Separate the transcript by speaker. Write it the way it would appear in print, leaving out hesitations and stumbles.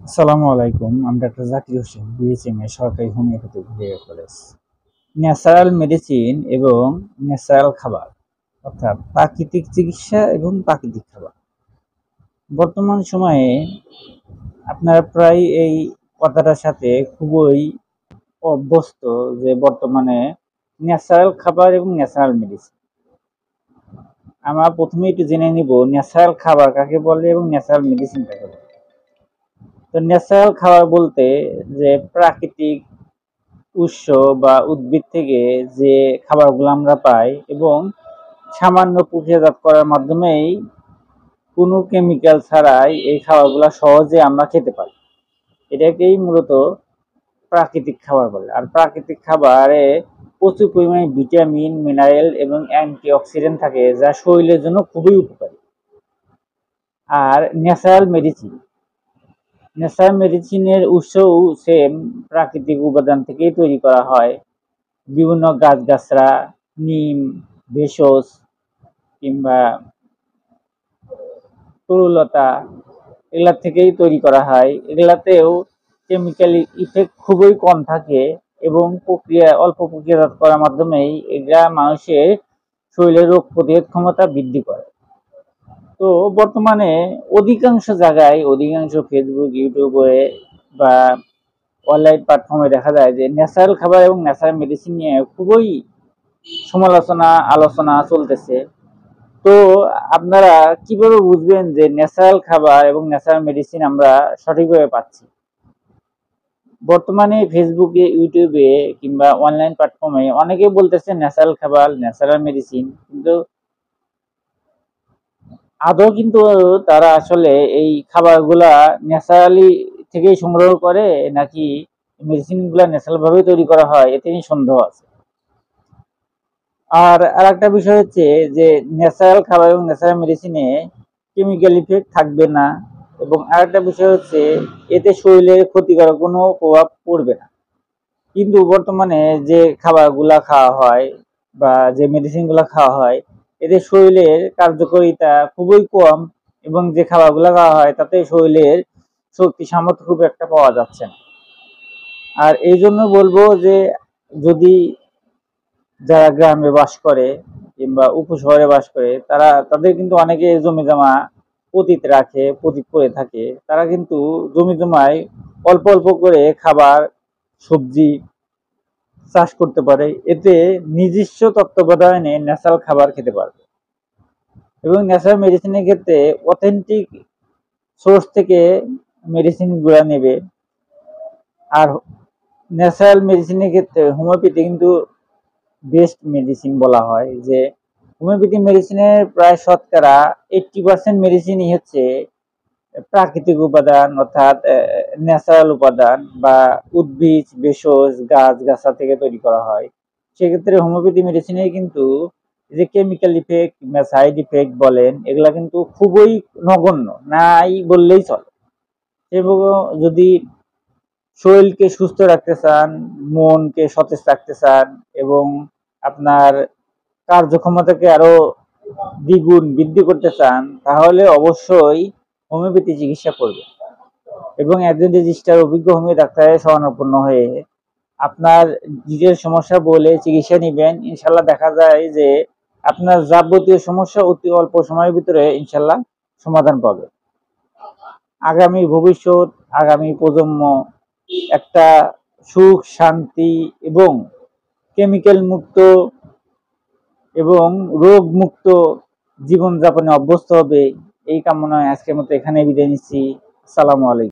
Speaker 1: আসসালামু আলাইকুম। আমি ডাক্তার জাকির হোসেন, বিএচএম এর সরকারি homeopathy medical college. Natural medicine এবং ন্যাচারাল খাবার, অর্থাৎ প্রাকৃতিক চিকিৎসা এবং প্রাকৃতিক খাবার। বর্তমান সময়ে আপনারা প্রায় এই কথাটার সাথে খুবই অভ্যস্ত যে বর্তমানে ন্যাচারাল খাবার এবং ন্যাচারাল মেডিসিন। আমরা প্রথমে একটু জেনে নিব ন্যাচারাল খাবার কাকে বলে এবং ন্যাচারাল মেডিসিন কাকে বলে। তো ন্যাচারাল খাবার বলতে যে প্রাকৃতিক উৎস বা উদ্ভিদ থেকে যে খাবারগুলো আমরা পাই এবং সামান্য প্রক্রিয়াজাত করার মাধ্যমেই কোনো কেমিক্যাল ছাড়াই এই খাবারগুলো সহজে আমরা খেতে পারি, এটাকেই মূলত প্রাকৃতিক খাবার বলে। আর প্রাকৃতিক খাবারে প্রচুর পরিমাণে ভিটামিন, মিনারেল এবং অ্যান্টিঅক্সিডেন্ট থাকে, যা শরীরের জন্য খুবই উপকারী। আর ন্যাচারাল মেডিসিনের উৎসও সেম প্রাকৃতিক উপাদান থেকেই তৈরি করা হয়। বিভিন্ন গাছগাছরা, নিম, ভেষজ কিংবা তরুলতা, এগুলা থেকেই তৈরি করা হয়। এগুলাতেও কেমিক্যাল ইফেক্ট খুবই কম থাকে এবং অল্প প্রক্রিয়াজাত করার মাধ্যমেই এগুলা মানুষের শরীরের রোগ প্রতিরোধ ক্ষমতা বৃদ্ধি করে। তো বর্তমানে অধিকাংশ ফেসবুক, ইউটিউবে বা অনলাইন প্ল্যাটফর্মে দেখা যায় যে ন্যাচারাল খাবার এবং ন্যাচারাল মেডিসিন নিয়ে খুবই আলোচনা চলতেছে। তো আপনারা কিভাবে বুঝবেন যে ন্যাচারাল খাবার এবং ন্যাচারাল মেডিসিন আমরা সঠিকভাবে পাচ্ছি? বর্তমানে ফেসবুকে, ইউটিউবে কিংবা অনলাইন প্ল্যাটফর্মে অনেকেই বলতেছে ন্যাচারাল খাবার, ন্যাচারাল মেডিসিন, কিন্তু আদৌ কিন্তু তারা আসলে এই খাবারগুলা ন্যাচারালি থেকেই সংগ্রহ করে নাকি মেডিসিনগুলা ন্যাচারাল ভাবে তৈরি করা হয়, এতে নিয়ে সন্দেহ আছে। আর আরেকটা বিষয় হচ্ছে যে ন্যাচারাল খাবার এবং ন্যাচারাল মেডিসিনে কেমিক্যাল ইফেক্ট থাকবে না, এবং আরেকটা বিষয় হচ্ছে এতে শরীরে ক্ষতিকারক কোনো প্রভাব পড়বে না। কিন্তু বর্তমানে যে খাবারগুলা খাওয়া হয় বা যে মেডিসিনগুলা খাওয়া হয়, এতে শরীরের কার্যকারিতা খুবই কম, এবং যে খাবারগুলা খাওয়া হয় তাতে শরীরের শক্তি সামর্থ্য খুব একটা পাওয়া যাচ্ছে না। আর এই জন্য বলবো যে যদি যারা গ্রামে বাস করে কিংবা উপশহরে বাস করে, তাদের কিন্তু অনেকে জমি জমা পতিত করে থাকে। তারা কিন্তু জমি জমায় অল্প অল্প করে খাবার, সবজি চাষ করতে পারে, এতে নিজস্ব তত্ত্বাবধানে ন্যাচারাল খাবার খেতে পারবে। এবং ন্যাচারাল মেডিসিনের ক্ষেত্রে অথেন্টিক সোর্স থেকে মেডিসিন গুলা নেবে। আর ন্যাচারাল মেডিসিনের ক্ষেত্রে হোমিওপ্যাথি কিন্তু বেস্ট মেডিসিন বলা হয়। যে হোমিওপ্যাথি মেডিসিনের প্রায় শতকরা 80% মেডিসিনই হচ্ছে প্রাকৃতিক উপাদান, অর্থাৎ ন্যাচারাল উপাদান বা উদ্ভিদ, ভেষজ, গাছগাছরা থেকে তৈরি করা হয়। সেক্ষেত্রে হোমিওপ্যাথি মেডিসিনে কিন্তু যে কেমিক্যাল ইফেক্ট বা সাইড ইফেক্ট বলেন, এগুলা কিন্তু খুবই নগণ্য, নাই বললেই চলে। এবং যদি শরীরকে সুস্থ রাখতে চান, মনকে সতেজ রাখতে চান এবং আপনার কার্যক্ষমতাকে আরো দ্বিগুণ বৃদ্ধি করতে চান, তাহলে অবশ্যই হোমিওপ্যাথি চিকিৎসা করবে এবং একজন রেজিস্টার অভিজ্ঞ হোমিও ডাক্তারের শরণাপন্ন হয়ে আপনার নিজের সমস্যা বলে চিকিৎসা নেবেন। ইনশাল্লাহ দেখা যায় যে আপনার যাবতীয় সমস্যা অতি অল্প সময়ের ভিতরে ইনশাল্লাহ সমাধান পাবে। আগামী ভবিষ্যৎ, আগামী প্রজন্ম একটা সুখ, শান্তি এবং কেমিক্যাল মুক্ত এবং রোগ মুক্ত জীবনযাপনে অভ্যস্ত হবে, এই কামনায় আজকের মতো এখানে বিদায় নিচ্ছি। আসসালামু আলাইকুম।